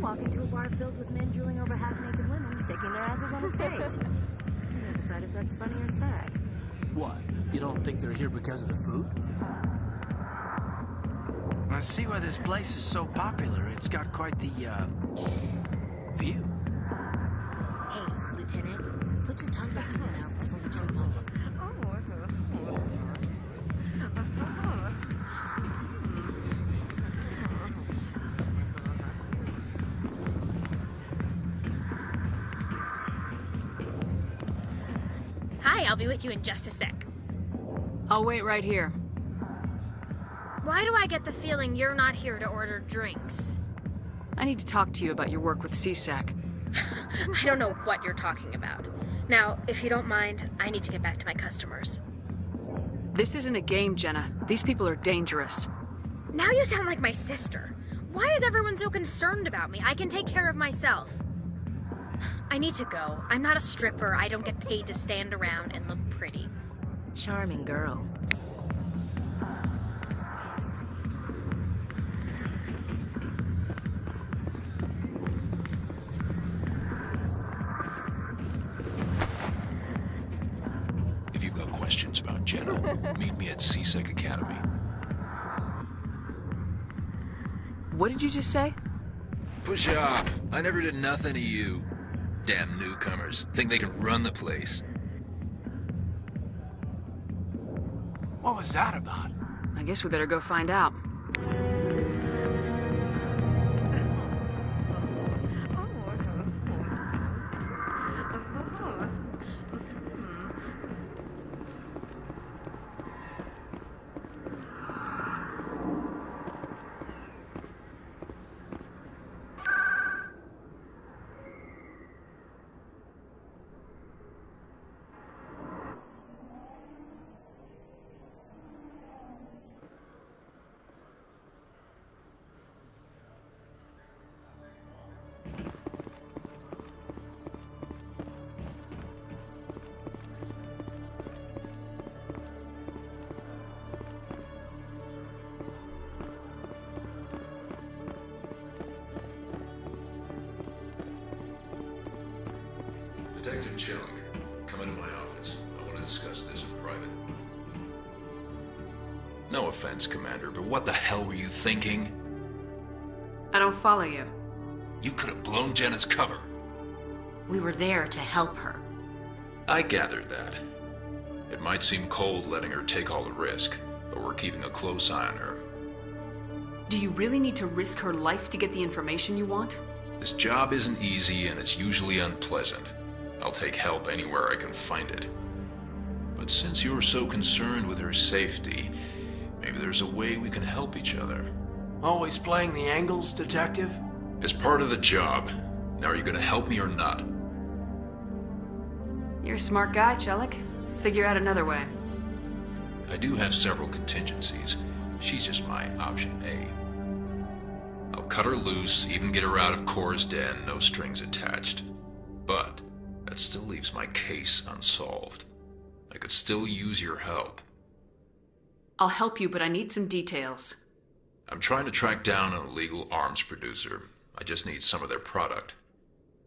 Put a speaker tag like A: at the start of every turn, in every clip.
A: walk into a bar filled with men drooling over half-naked women, shaking their asses on a stage. You may decide if that's funny or sad.
B: What? You don't think they're here because of the food? I see why this place is so popular. It's got quite the, view.
A: Hey, Lieutenant, put your tongue back in your mouth before you choke on it.
C: Hi, I'll be with you in just a sec.
D: I'll wait right here.
C: Why do I get the feeling you're not here to order drinks?
D: I need to talk to you about your work with CSAC.
C: I don't know what you're talking about. Now, if you don't mind, I need to get back to my customers.
D: This isn't a game, Jenna. These people are dangerous.
C: Now you sound like my sister. Why is everyone so concerned about me? I can take care of myself. I need to go. I'm not a stripper. I don't get paid to stand around and look pretty.
A: Charming girl.
E: If you've got questions about Jenna, meet me at CSEC Academy.
D: What did you just say?
E: Push off. I never did nothing to you. Damn newcomers. Think they can run the place.
B: What was that about?
D: I guess we better go find out.
E: Detective Chilling, come into my office. I want to discuss this in private. No offense, Commander, but what the hell were you thinking?
D: I don't follow you.
E: You could have blown Jenna's cover.
A: We were there to help her.
E: I gathered that. It might seem cold letting her take all the risk, but we're keeping a close eye on her.
D: Do you really need to risk her life to get the information you want?
E: This job isn't easy and it's usually unpleasant. I'll take help anywhere I can find it. But since you're so concerned with her safety, maybe there's a way we can help each other.
B: Always playing the angles, Detective?
E: It's part of the job. Now are you gonna help me or not?
D: You're a smart guy, Chelik. Figure out another way.
E: I do have several contingencies. She's just my option A. I'll cut her loose, even get her out of Cora's den, no strings attached. But that still leaves my case unsolved. I could still use your help.
D: I'll help you, but I need some details.
E: I'm trying to track down an illegal arms producer. I just need some of their product.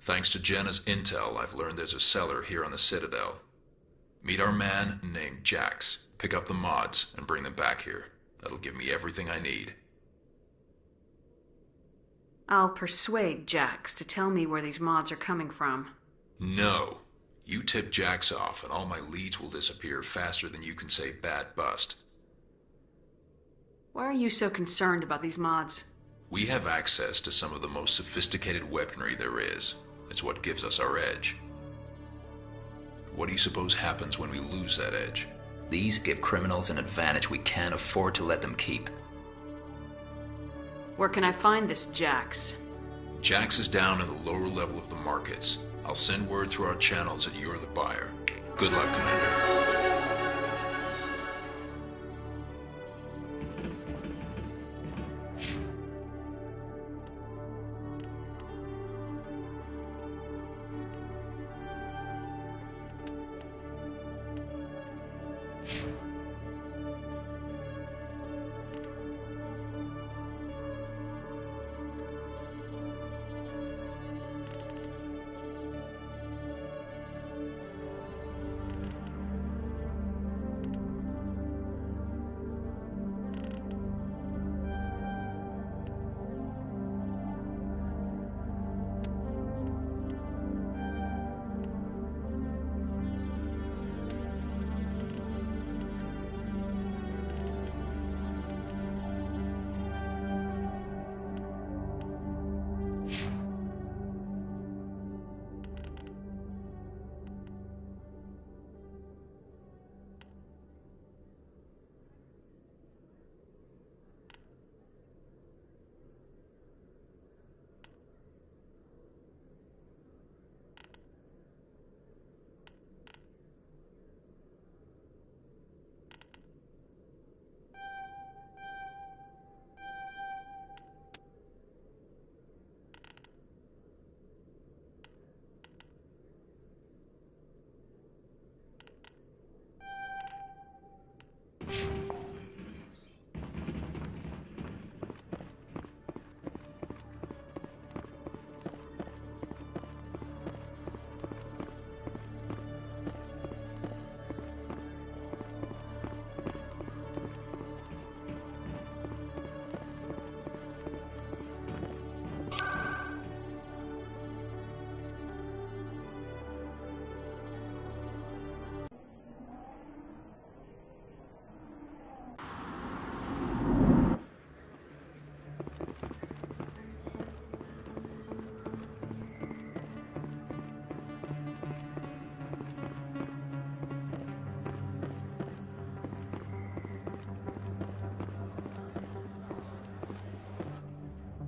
E: Thanks to Jenna's intel, I've learned there's a seller here on the Citadel. Meet our man named Jax, pick up the mods, and bring them back here. That'll give me everything I need.
D: I'll persuade Jax to tell me where these mods are coming from.
E: No. You tip Jax off, and all my leads will disappear faster than you can say bad bust.
D: Why are you so concerned about these mods?
E: We have access to some of the most sophisticated weaponry there is. It's what gives us our edge. What do you suppose happens when we lose that edge?
F: These give criminals an advantage we can't afford to let them keep.
D: Where can I find this Jax?
E: Jax is down in the lower level of the markets. I'll send word through our channels that you're the buyer. Good luck, Commander.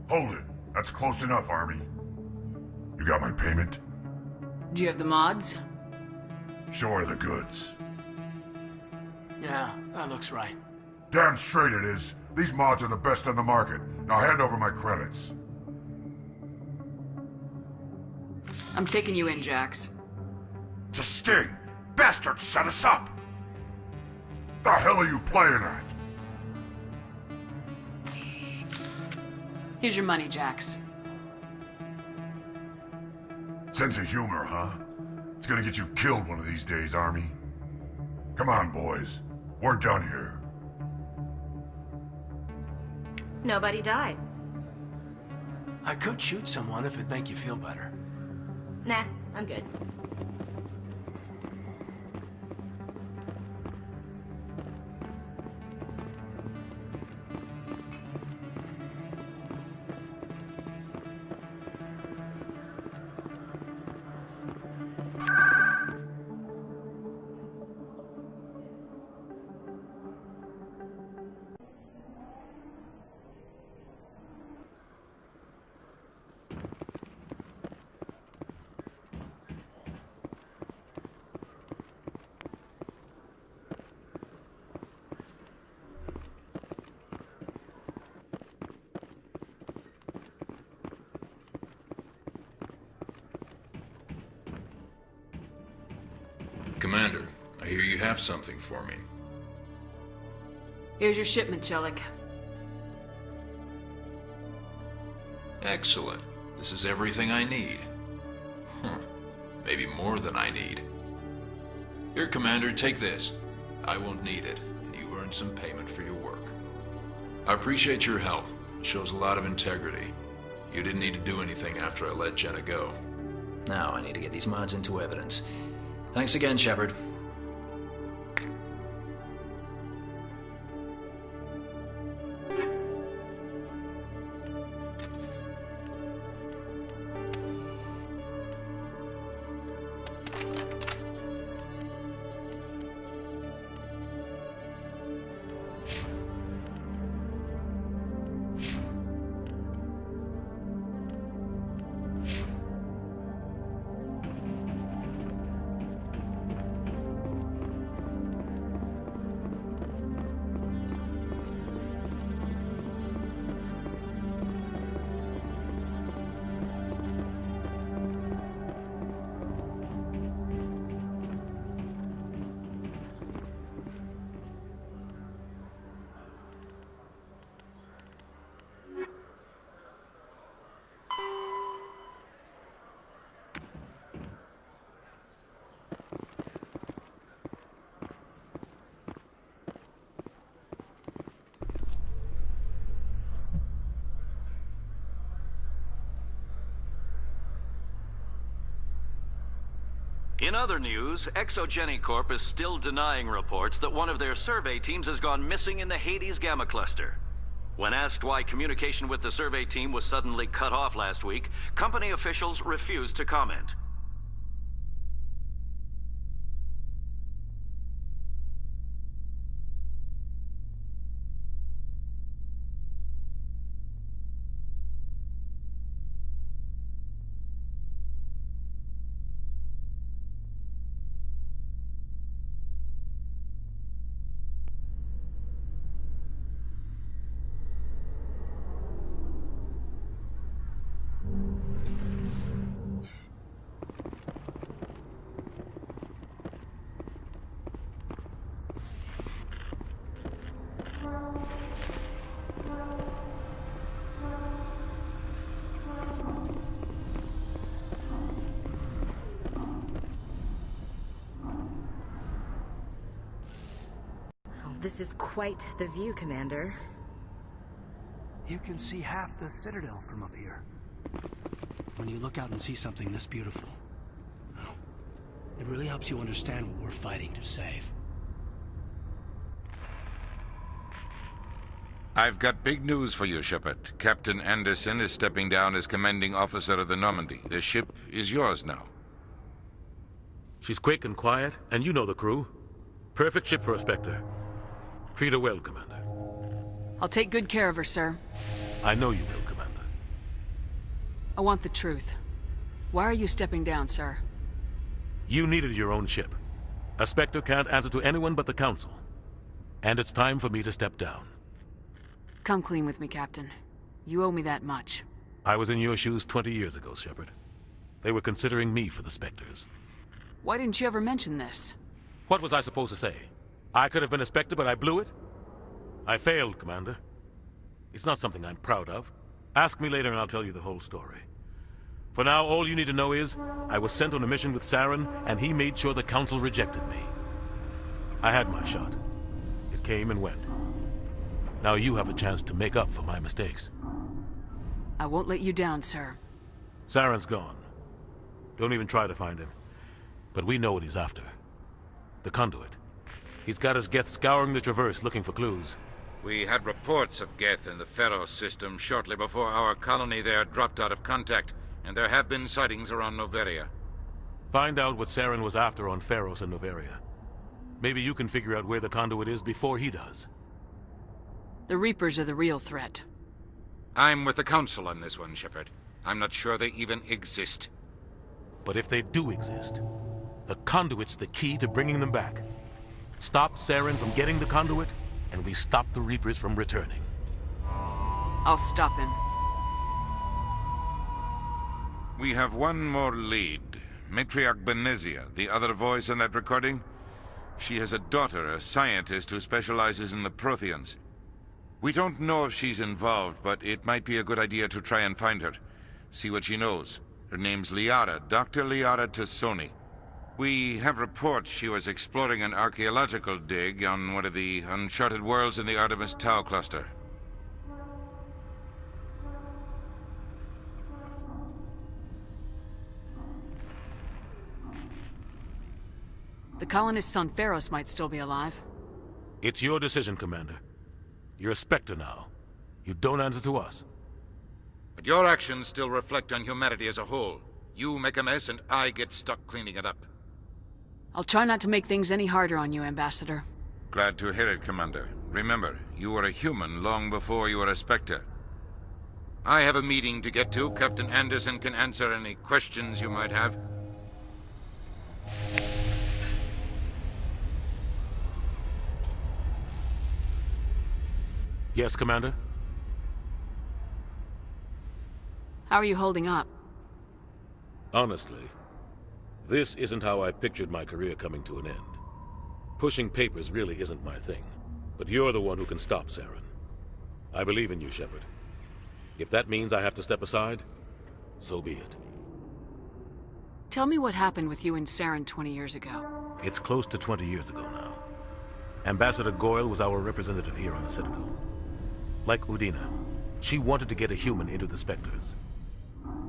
G: Hold it. That's close enough, Army. You got my payment?
D: Do you have the mods?
G: Show her the goods.
B: Yeah, that looks right.
G: Damn straight it is. These mods are the best on the market. Now hand over my credits.
D: I'm taking you in, Jax.
G: It's a sting! Bastards set us up! The hell are you playing at?
D: Here's your money, Jax.
G: Sense of humor, huh? It's gonna get you killed one of these days, Army. Come on, boys. We're done here.
A: Nobody died.
B: I could shoot someone if it'd make you feel better.
A: Nah, I'm good.
E: Commander, I hear you have something for me.
D: Here's your shipment, Chelik.
E: Excellent. This is everything I need. Maybe more than I need. Here, Commander, take this. I won't need it, and you've earned some payment for your work. I appreciate your help. It shows a lot of integrity. You didn't need to do anything after I let Jenna go.
F: Now I need to get these mods into evidence. Thanks again, Shepard.
H: In other news, Exogeny Corp is still denying reports that one of their survey teams has gone missing in the Hades Gamma Cluster. When asked why communication with the survey team was suddenly cut off last week, company officials refused to comment.
A: This is quite the view, Commander.
B: You can see half the Citadel from up here. When you look out and see something this beautiful, well, it really helps you understand what we're fighting to save.
I: I've got big news for you, Shepard. Captain Anderson is stepping down as commanding officer of the Normandy. The ship is yours now.
J: She's quick and quiet, and you know the crew. Perfect ship for a Spectre. Treat her well, Commander.
D: I'll take good care of her, sir.
J: I know you will, Commander.
D: I want the truth. Why are you stepping down, sir?
J: You needed your own ship. A Spectre can't answer to anyone but the Council. And it's time for me to step down.
D: Come clean with me, Captain. You owe me that much.
J: I was in your shoes 20 years ago, Shepard. They were considering me for the Spectres.
D: Why didn't you ever mention this?
J: What was I supposed to say? I could have been a Spectre, but I blew it? I failed, Commander. It's not something I'm proud of. Ask me later and I'll tell you the whole story. For now, all you need to know is, I was sent on a mission with Saren, and he made sure the Council rejected me. I had my shot. It came and went. Now you have a chance to make up for my mistakes.
D: I won't let you down, sir.
J: Saren's gone. Don't even try to find him. But we know what he's after. The conduit. He's got his Geth scouring the Traverse looking for clues.
I: We had reports of Geth in the Pharos system shortly before our colony there dropped out of contact, and there have been sightings around Noveria.
J: Find out what Saren was after on Pharos and Noveria. Maybe you can figure out where the conduit is before he does.
D: The Reapers are the real threat.
I: I'm with the Council on this one, Shepard. I'm not sure they even exist.
J: But if they do exist, the conduit's the key to bringing them back. Stop Saren from getting the conduit, and we stop the Reapers from returning.
D: I'll stop him.
I: We have one more lead. Matriarch Benezia, the other voice in that recording. She has a daughter, a scientist who specializes in the Protheans. We don't know if she's involved, but it might be a good idea to try and find her. See what she knows. Her name's Liara, Dr. Liara Tassoni. We have reports she was exploring an archaeological dig on one of the uncharted worlds in the Artemis Tau cluster.
D: The colonists on Pharos might still be alive.
J: It's your decision, Commander. You're a Spectre now. You don't answer to us.
I: But your actions still reflect on humanity as a whole. You make a mess and I get stuck cleaning it up.
D: I'll try not to make things any harder on you, Ambassador.
I: Glad to hear it, Commander. Remember, you were a human long before you were a Spectre. I have a meeting to get to. Captain Anderson can answer any questions you might have.
J: Yes, Commander?
D: How are you holding up?
J: Honestly, this isn't how I pictured my career coming to an end. Pushing papers really isn't my thing, but you're the one who can stop Saren. I believe in you, Shepard. If that means I have to step aside, so be it.
D: Tell me what happened with you and Saren 20 years ago.
J: It's close to 20 years ago now. Ambassador Goyle was our representative here on the Citadel. Like Udina, she wanted to get a human into the Spectres.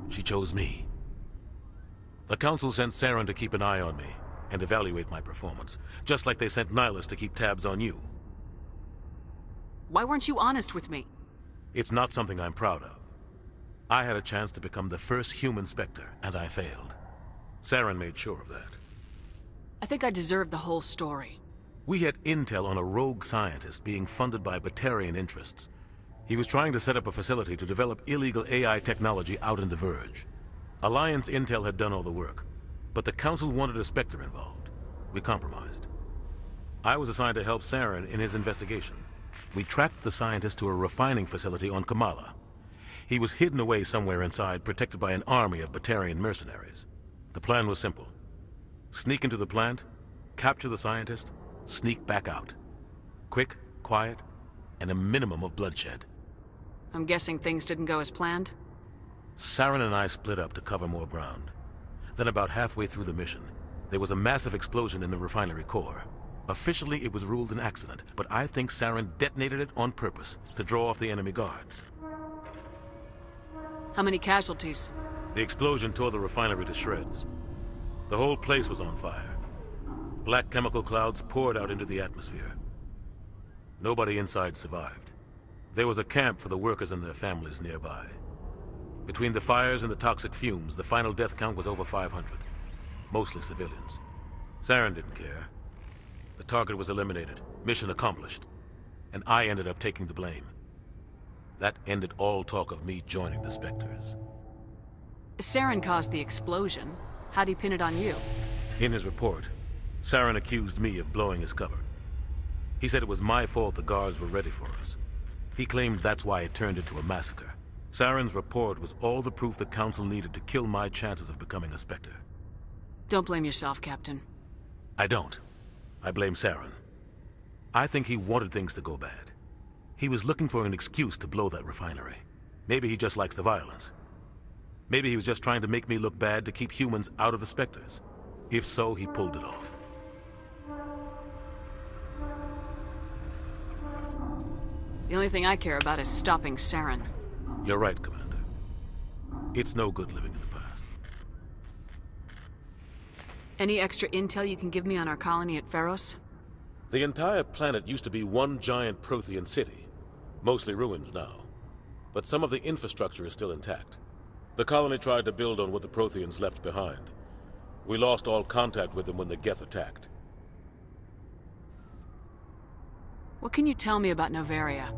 J: She chose me. The Council sent Saren to keep an eye on me and evaluate my performance, just like they sent Nihilus to keep tabs on you.
D: Why weren't you honest with me?
J: It's not something I'm proud of. I had a chance to become the first human Spectre, and I failed. Saren made sure of that.
D: I think I deserve the whole story.
J: We had intel on a rogue scientist being funded by Batarian interests. He was trying to set up a facility to develop illegal AI technology out in the Verge. Alliance intel had done all the work, but the Council wanted a Spectre involved. We compromised. I was assigned to help Saren in his investigation. We tracked the scientist to a refining facility on Kamala. He was hidden away somewhere inside, protected by an army of Batarian mercenaries. The plan was simple. Sneak into the plant, capture the scientist, sneak back out. Quick, quiet, and a minimum of bloodshed.
D: I'm guessing things didn't go as planned?
J: Saren and I split up to cover more ground. Then about halfway through the mission, there was a massive explosion in the refinery core. Officially, it was ruled an accident, but I think Saren detonated it on purpose to draw off the enemy guards.
D: How many casualties?
J: The explosion tore the refinery to shreds. The whole place was on fire. Black chemical clouds poured out into the atmosphere. Nobody inside survived. There was a camp for the workers and their families nearby. Between the fires and the toxic fumes, the final death count was over 500. Mostly civilians. Saren didn't care. The target was eliminated, mission accomplished. And I ended up taking the blame. That ended all talk of me joining the Spectres.
D: Saren caused the explosion. How'd he pin it on you?
J: In his report, Saren accused me of blowing his cover. He said it was my fault the guards were ready for us. He claimed that's why it turned into a massacre. Saren's report was all the proof the Council needed to kill my chances of becoming a Spectre.
D: Don't blame yourself, Captain.
J: I don't. I blame Saren. I think he wanted things to go bad. He was looking for an excuse to blow that refinery. Maybe he just likes the violence. Maybe he was just trying to make me look bad to keep humans out of the Spectres. If so, he pulled it off.
D: The only thing I care about is stopping Saren.
J: You're right, Commander. It's no good living in the past.
D: Any extra intel you can give me on our colony at Pharos?
J: The entire planet used to be one giant Prothean city. Mostly ruins now. But some of the infrastructure is still intact. The colony tried to build on what the Protheans left behind. We lost all contact with them when the Geth attacked.
D: What can you tell me about Novaria?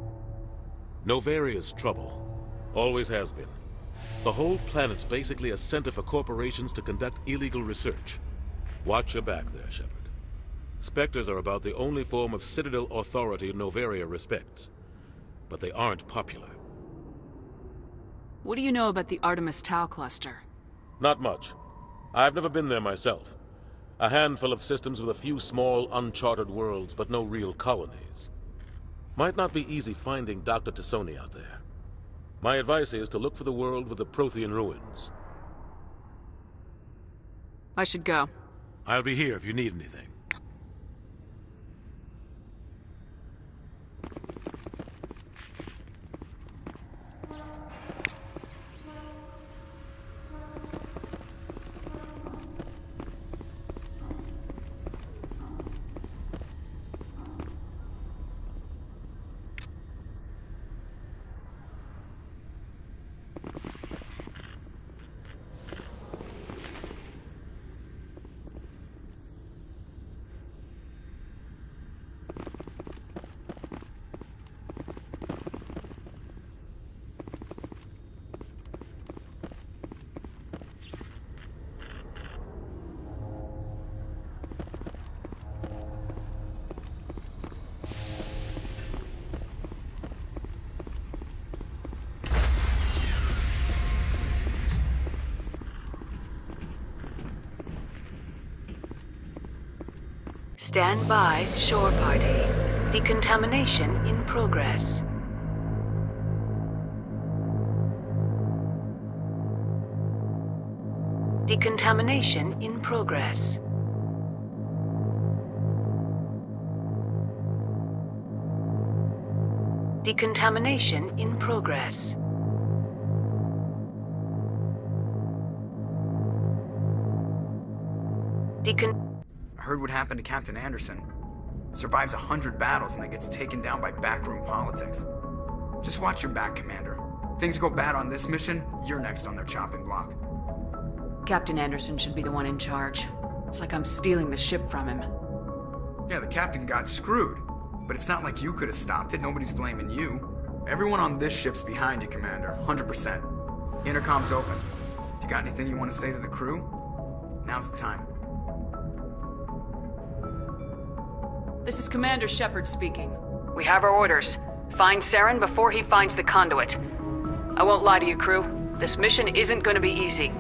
J: Novaria's trouble. Always has been. The whole planet's basically a center for corporations to conduct illegal research. Watch your back there, Shepard. Spectres are about the only form of Citadel authority Novaria respects. But they aren't popular.
D: What do you know about the Artemis Tau cluster?
J: Not much. I've never been there myself. A handful of systems with a few small, uncharted worlds, but no real colonies. Might not be easy finding Dr. Tassoni out there. My advice is to look for the world with the Prothean ruins.
D: I should go.
J: I'll be here if you need anything.
D: Stand by, shore party. Decontamination in progress. Decontamination in progress. Decontamination in progress.
K: I heard what happened to Captain Anderson. Survives 100 battles and then gets taken down by backroom politics. Just watch your back, Commander. Things go bad on this mission, you're next on their chopping block.
D: Captain Anderson should be the one in charge. It's like I'm stealing the ship from him.
K: Yeah, the captain got screwed. But it's not like you could have stopped it. Nobody's blaming you. Everyone on this ship's behind you, Commander. 100%. Intercom's open. If you got anything you want to say to the crew, now's the time.
D: This is Commander Shepard speaking. We have our orders. Find Saren before he finds the conduit. I won't lie to you, crew. This mission isn't going to be easy.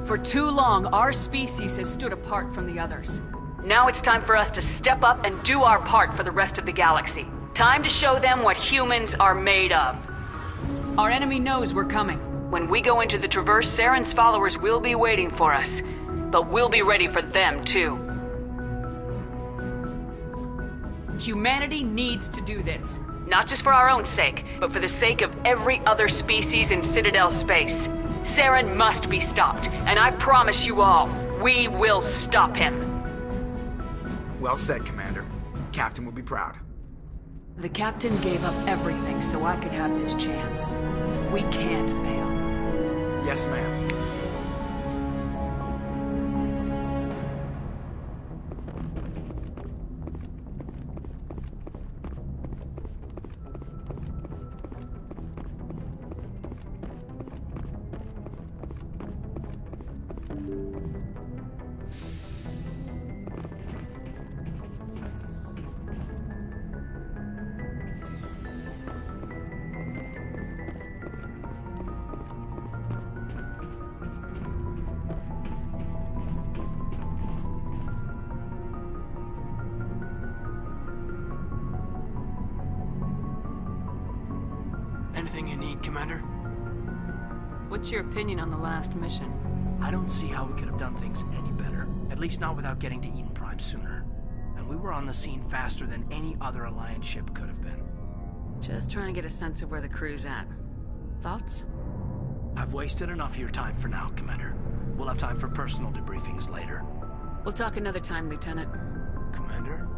D: For too long, our species has stood apart from the others. Now it's time for us to step up and do our part for the rest of the galaxy. Time to show them what humans are made of. Our enemy knows we're coming. When we go into the Traverse, Saren's followers will be waiting for us. But we'll be ready for them, too. Humanity needs to do this. Not just for our own sake, but for the sake of every other species in Citadel space. Saren must be stopped, and I promise you all, we will stop him.
K: Well said, Commander. Captain will be proud.
D: The captain gave up everything so I could have this chance. We can't fail.
K: Yes, ma'am.
B: everything you need, Commander?
D: What's your opinion on the last mission?
B: I don't see how we could have done things any better. At least not without getting to Eden Prime sooner. And we were on the scene faster than any other Alliance ship could have been.
D: Just trying to get a sense of where the crew's at. Thoughts?
B: I've wasted enough of your time for now, Commander. We'll have time for personal debriefings later.
D: We'll talk another time, Lieutenant.
B: Commander?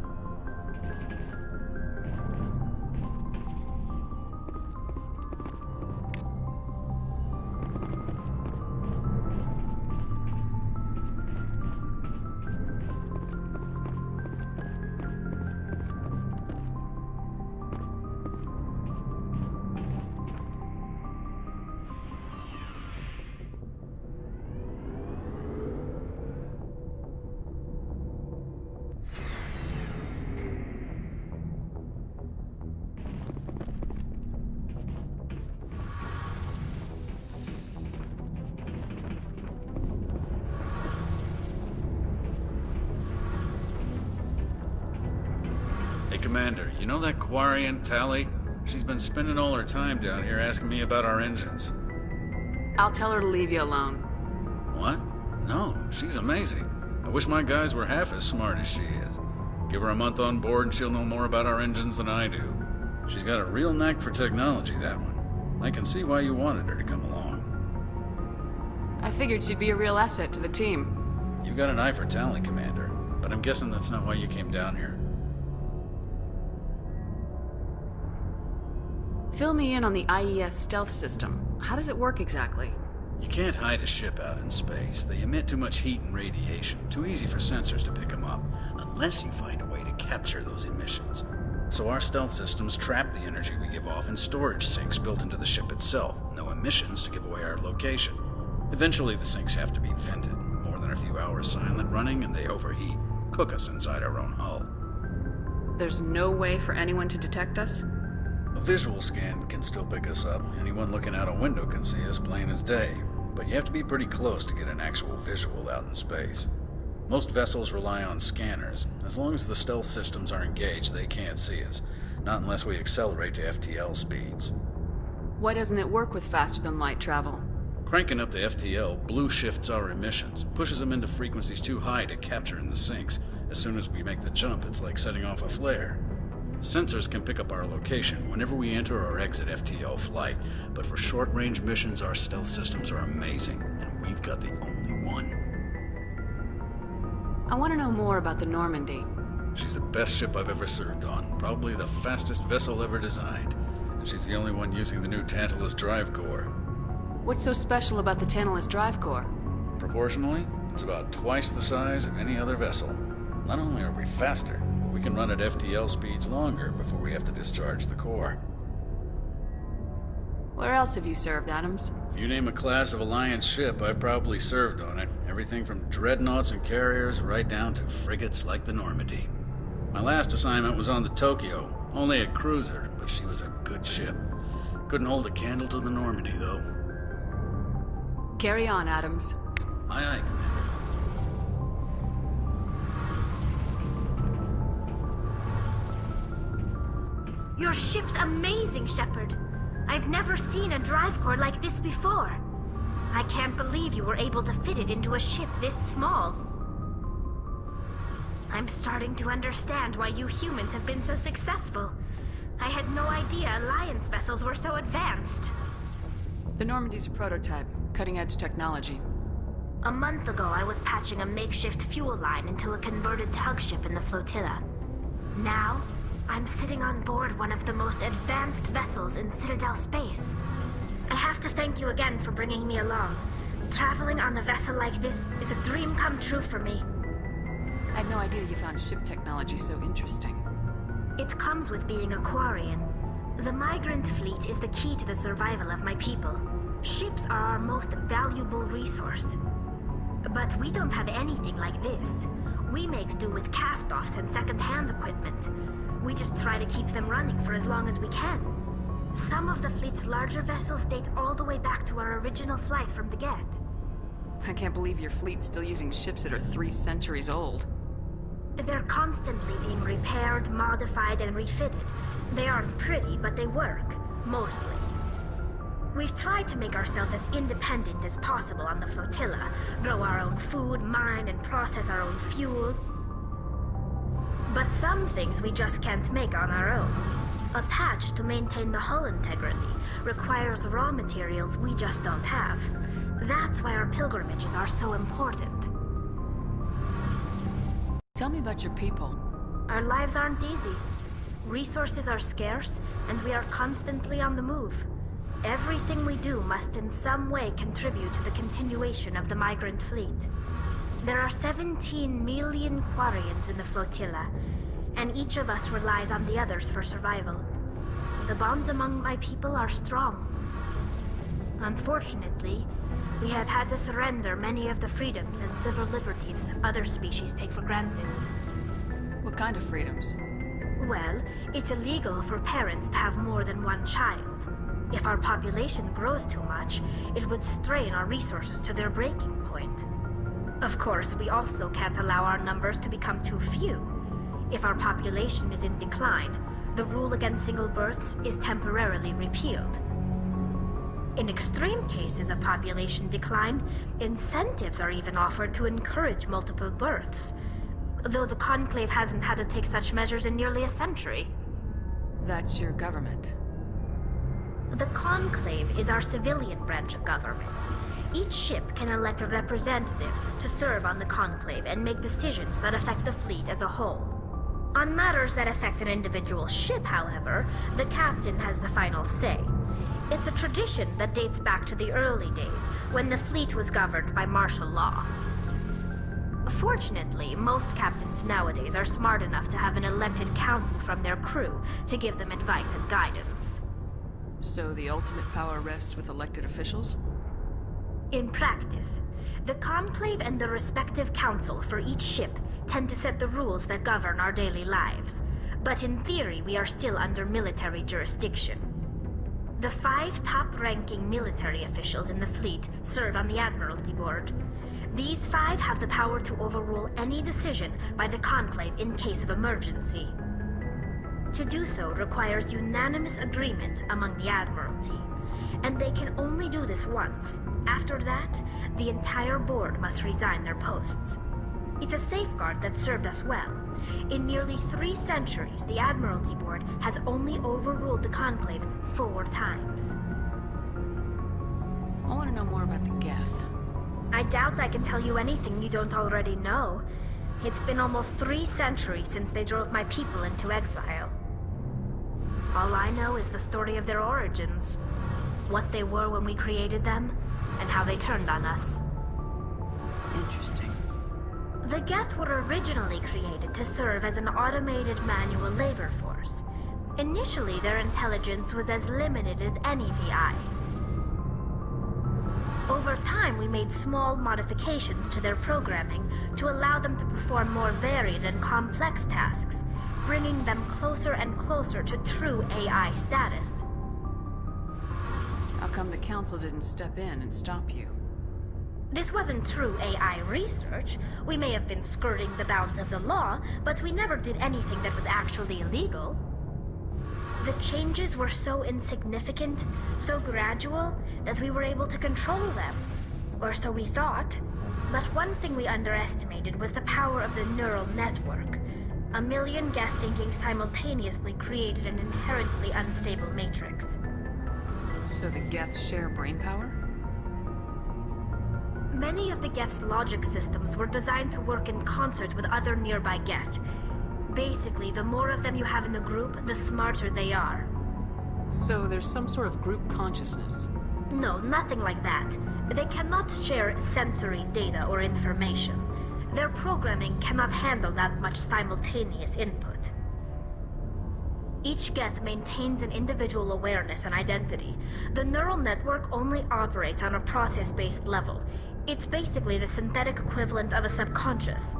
L: Hey, Commander, you know that Quarian, Tally? She's been spending all her time down here asking me about our engines.
D: I'll tell her to leave you alone.
L: What? No, she's amazing. I wish my guys were half as smart as she is. Give her a month on board and she'll know more about our engines than I do. She's got a real knack for technology, that one. I can see why you wanted her to come along.
D: I figured she'd be a real asset to the team.
L: You've got an eye for Tally, Commander, but I'm guessing that's not why you came down here.
D: Fill me in on the IES stealth system. How does it work exactly?
L: You can't hide a ship out in space. They emit too much heat and radiation. Too easy for sensors to pick them up, unless you find a way to capture those emissions. So our stealth systems trap the energy we give off in storage sinks built into the ship itself. No emissions to give away our location. Eventually the sinks have to be vented. More than a few hours silent running and they overheat. Cook us inside our own hull.
D: There's no way for anyone to detect us?
L: A visual scan can still pick us up. Anyone looking out a window can see us plain as day. But you have to be pretty close to get an actual visual out in space. Most vessels rely on scanners. As long as the stealth systems are engaged, they can't see us. Not unless we accelerate to FTL speeds.
D: Why doesn't it work with faster-than-light travel?
L: Cranking up to FTL blue shifts our emissions, pushes them into frequencies too high to capture in the sinks. As soon as we make the jump, it's like setting off a flare. Sensors can pick up our location whenever we enter or exit FTL flight, but for short-range missions, our stealth systems are amazing, and we've got the only one.
D: I want to know more about the Normandy.
L: She's the best ship I've ever served on, probably the fastest vessel ever designed, and she's the only one using the new Tantalus drive core.
D: What's so special about the Tantalus drive core?
L: Proportionally, it's about twice the size of any other vessel. Not only are we faster, we can run at FTL speeds longer before we have to discharge the core.
D: Where else have you served, Adams?
L: If you name a class of Alliance ship, I've probably served on it. Everything from dreadnoughts and carriers right down to frigates like the Normandy. My last assignment was on the Tokyo, only a cruiser, but she was a good ship. Couldn't hold a candle to the Normandy, though.
D: Carry on, Adams.
L: Aye, aye, Commander.
M: Your ship's amazing, Shepard. I've never seen a drive core like this before. I can't believe you were able to fit it into a ship this small. I'm starting to understand why you humans have been so successful. I had no idea Alliance vessels were so advanced.
D: The Normandy's a prototype, cutting-edge technology.
M: A month ago, I was patching a makeshift fuel line into a converted tug ship in the flotilla. Now, I'm sitting on board one of the most advanced vessels in Citadel space. I have to thank you again for bringing me along. Traveling on a vessel like this is a dream come true for me.
D: I had no idea you found ship technology so interesting.
M: It comes with being a Quarian. The migrant fleet is the key to the survival of my people. Ships are our most valuable resource. But we don't have anything like this. We make do with cast-offs and second-hand equipment. We just try to keep them running for as long as we can. Some of the fleet's larger vessels date all the way back to our original flight from the Geth.
D: I can't believe your fleet's still using ships that are 3 centuries old.
M: They're constantly being repaired, modified, and refitted. They aren't pretty, but they work. Mostly. We've tried to make ourselves as independent as possible on the flotilla, grow our own food, mine and process our own fuel. But some things we just can't make on our own. A patch to maintain the hull integrity requires raw materials we just don't have. That's why our pilgrimages are so important.
D: Tell me about your people.
M: Our lives aren't easy. Resources are scarce, and we are constantly on the move. Everything we do must in some way contribute to the continuation of the migrant fleet. There are 17 million Quarians in the flotilla, and each of us relies on the others for survival. The bonds among my people are strong. Unfortunately, we have had to surrender many of the freedoms and civil liberties other species take for granted.
D: What kind of freedoms?
M: Well, it's illegal for parents to have more than one child. If our population grows too much, it would strain our resources to their breaking point. Of course, we also can't allow our numbers to become too few. If our population is in decline, the rule against single births is temporarily repealed. In extreme cases of population decline, incentives are even offered to encourage multiple births, though the Conclave hasn't had to take such measures in nearly a century.
D: That's your government.
M: The Conclave is our civilian branch of government. Each ship can elect a representative to serve on the Conclave and make decisions that affect the fleet as a whole. On matters that affect an individual ship, however, the captain has the final say. It's a tradition that dates back to the early days, when the fleet was governed by martial law. Fortunately, most captains nowadays are smart enough to have an elected council from their crew to give them advice and guidance.
D: So the ultimate power rests with elected officials?
M: In practice, the Conclave and the respective council for each ship tend to set the rules that govern our daily lives. But in theory, we are still under military jurisdiction. The 5 top-ranking military officials in the fleet serve on the Admiralty Board. These 5 have the power to overrule any decision by the Conclave in case of emergency. To do so requires unanimous agreement among the Admiralty, and they can only do this once. After that, the entire board must resign their posts. It's a safeguard that served us well. In nearly 3 centuries, the Admiralty Board has only overruled the Conclave 4 times.
D: I want to know more about the Geth.
M: I doubt I can tell you anything you don't already know. It's been almost 3 centuries since they drove my people into exile. All I know is the story of their origins, what they were when we created them, and how they turned on us.
D: Interesting.
M: The Geth were originally created to serve as an automated manual labor force. Initially, their intelligence was as limited as any VI. Over time, we made small modifications to their programming to allow them to perform more varied and complex tasks, bringing them closer and closer to true AI status.
D: How come the Council didn't step in and stop you?
M: This wasn't true AI research. We may have been skirting the bounds of the law, but we never did anything that was actually illegal. The changes were so insignificant, so gradual, that we were able to control them. Or so we thought. But one thing we underestimated was the power of the neural network. 1 million Geth thinking simultaneously created an inherently unstable matrix.
D: So the Geth share brain power?
M: Many of the Geth's logic systems were designed to work in concert with other nearby Geth. Basically, the more of them you have in the group, the smarter they are.
D: So there's some sort of group consciousness?
M: No, nothing like that. They cannot share sensory data or information. Their programming cannot handle that much simultaneous input. Each Geth maintains an individual awareness and identity. The neural network only operates on a process-based level. It's basically the synthetic equivalent of a subconscious.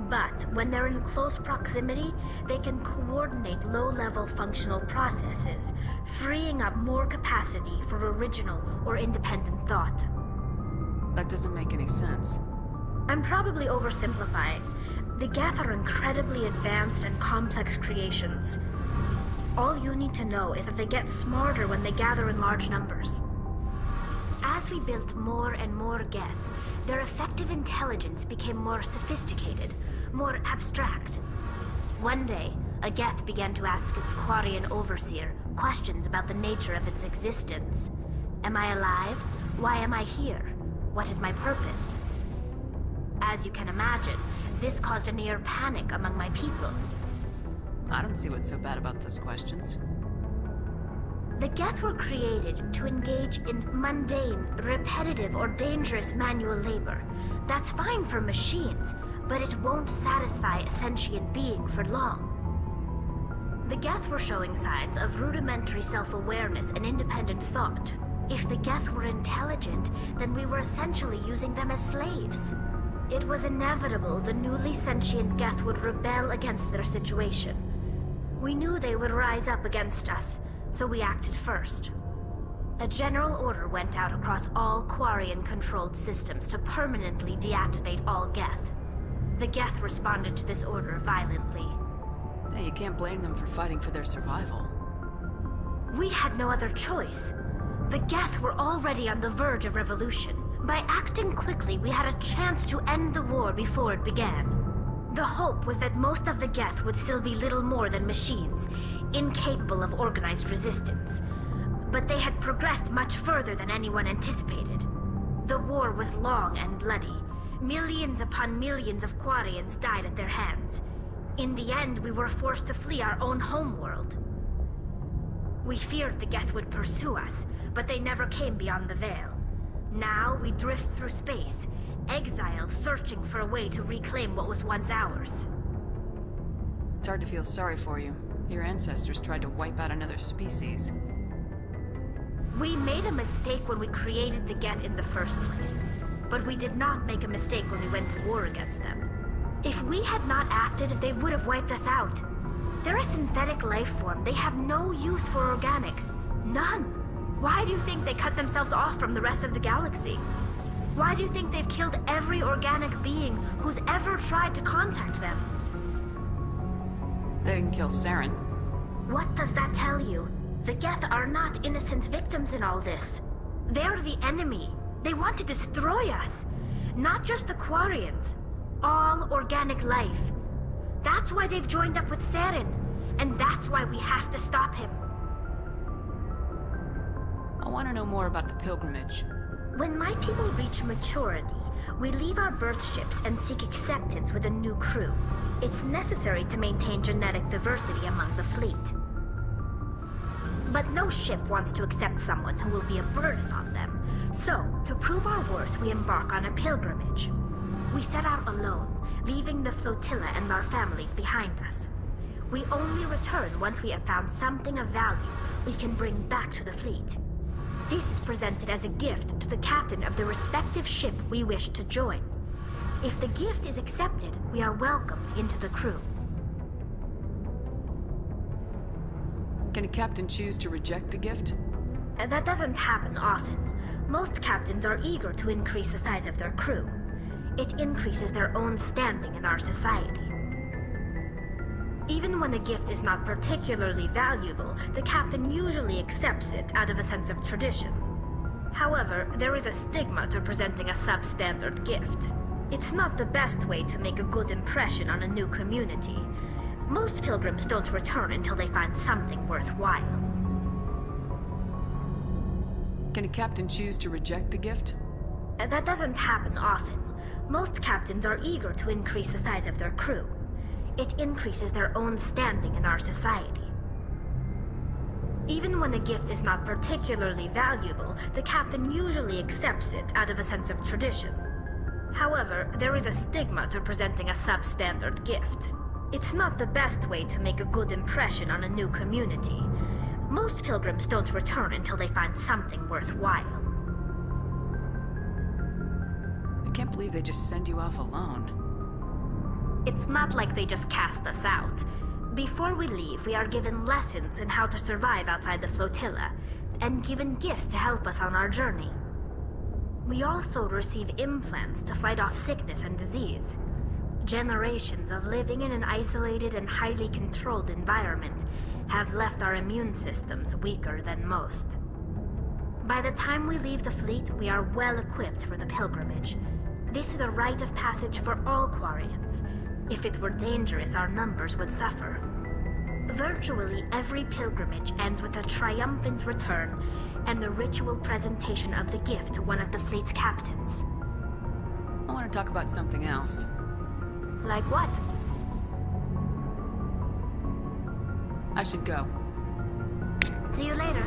M: But when they're in close proximity, they can coordinate low-level functional processes, freeing up more capacity for original or independent thought.
D: That doesn't make any sense.
M: I'm probably oversimplifying. The Geth are incredibly advanced and complex creations. All you need to know is that they get smarter when they gather in large numbers. As we built more and more Geth, their effective intelligence became more sophisticated, more abstract. One day, a Geth began to ask its Quarian overseer questions about the nature of its existence. Am I alive? Why am I here? What is my purpose? As you can imagine, this caused a near panic among my people.
D: I don't see what's so bad about those questions.
M: The Geth were created to engage in mundane, repetitive, or dangerous manual labor. That's fine for machines, but it won't satisfy a sentient being for long. The Geth were showing signs of rudimentary self-awareness and independent thought. If the Geth were intelligent, then we were essentially using them as slaves. It was inevitable the newly sentient Geth would rebel against their situation. We knew they would rise up against us, so we acted first. A general order went out across all Quarian-controlled systems to permanently deactivate all Geth. The Geth responded to this order violently.
D: Hey, you can't blame them for fighting for their survival.
M: We had no other choice. The Geth were already on the verge of revolution. By acting quickly, we had a chance to end the war before it began. The hope was that most of the Geth would still be little more than machines, incapable of organized resistance. But they had progressed much further than anyone anticipated. The war was long and bloody. Millions upon millions of Quarians died at their hands. In the end, we were forced to flee our own homeworld. We feared the Geth would pursue us, but they never came beyond the Veil. Now we drift through space, exile searching for a way to reclaim what was once ours.
D: It's hard to feel sorry for you. Your ancestors tried to wipe out another species.
M: We made a mistake when we created the Geth in the first place, but we did not make a mistake when we went to war against them. If we had not acted, they would have wiped us out. They're a synthetic life form. They have no use for organics. None. Why do you think they cut themselves off from the rest of the galaxy? Why do you think they've killed every organic being who's ever tried to contact them?
D: They didn't kill Saren.
M: What does that tell you? The Geth are not innocent victims in all this. They're the enemy. They want to destroy us. Not just the Quarians. All organic life. That's why they've joined up with Saren. And that's why we have to stop him.
D: I want to know more about the pilgrimage.
M: When my people reach maturity, we leave our birth ships and seek acceptance with a new crew. It's necessary to maintain genetic diversity among the fleet. But no ship wants to accept someone who will be a burden on them. So, to prove our worth, we embark on a pilgrimage. We set out alone, leaving the flotilla and our families behind us. We only return once we have found something of value we can bring back to the fleet. This is presented as a gift to the captain of the respective ship we wish to join. If the gift is accepted, we are welcomed into the crew.
D: Can a captain choose to reject the gift?
M: That doesn't happen often. Most captains are eager to increase the size of their crew. It increases their own standing in our society. Even when the gift is not particularly valuable, the captain usually accepts it out of a sense of tradition. However, there is a stigma to presenting a substandard gift. It's not the best way to make a good impression on a new community. Most pilgrims don't return until they find something worthwhile.
D: Can a captain choose to reject the gift?
M: That doesn't happen often. Most captains are eager to increase the size of their crew. It increases their own standing in our society. Even when the gift is not particularly valuable, the captain usually accepts it out of a sense of tradition. However, there is a stigma to presenting a substandard gift. It's not the best way to make a good impression on a new community. Most pilgrims don't return until they find something worthwhile.
D: I can't believe they just send you off alone.
M: It's not like they just cast us out. Before we leave, we are given lessons in how to survive outside the flotilla, and given gifts to help us on our journey. We also receive implants to fight off sickness and disease. Generations of living in an isolated and highly controlled environment have left our immune systems weaker than most. By the time we leave the fleet, we are well equipped for the pilgrimage. This is a rite of passage for all Quarians. If it were dangerous, our numbers would suffer. Virtually every pilgrimage ends with a triumphant return and the ritual presentation of the gift to one of the fleet's captains.
D: I want to talk about something else.
M: Like what?
D: I should go.
M: See you later.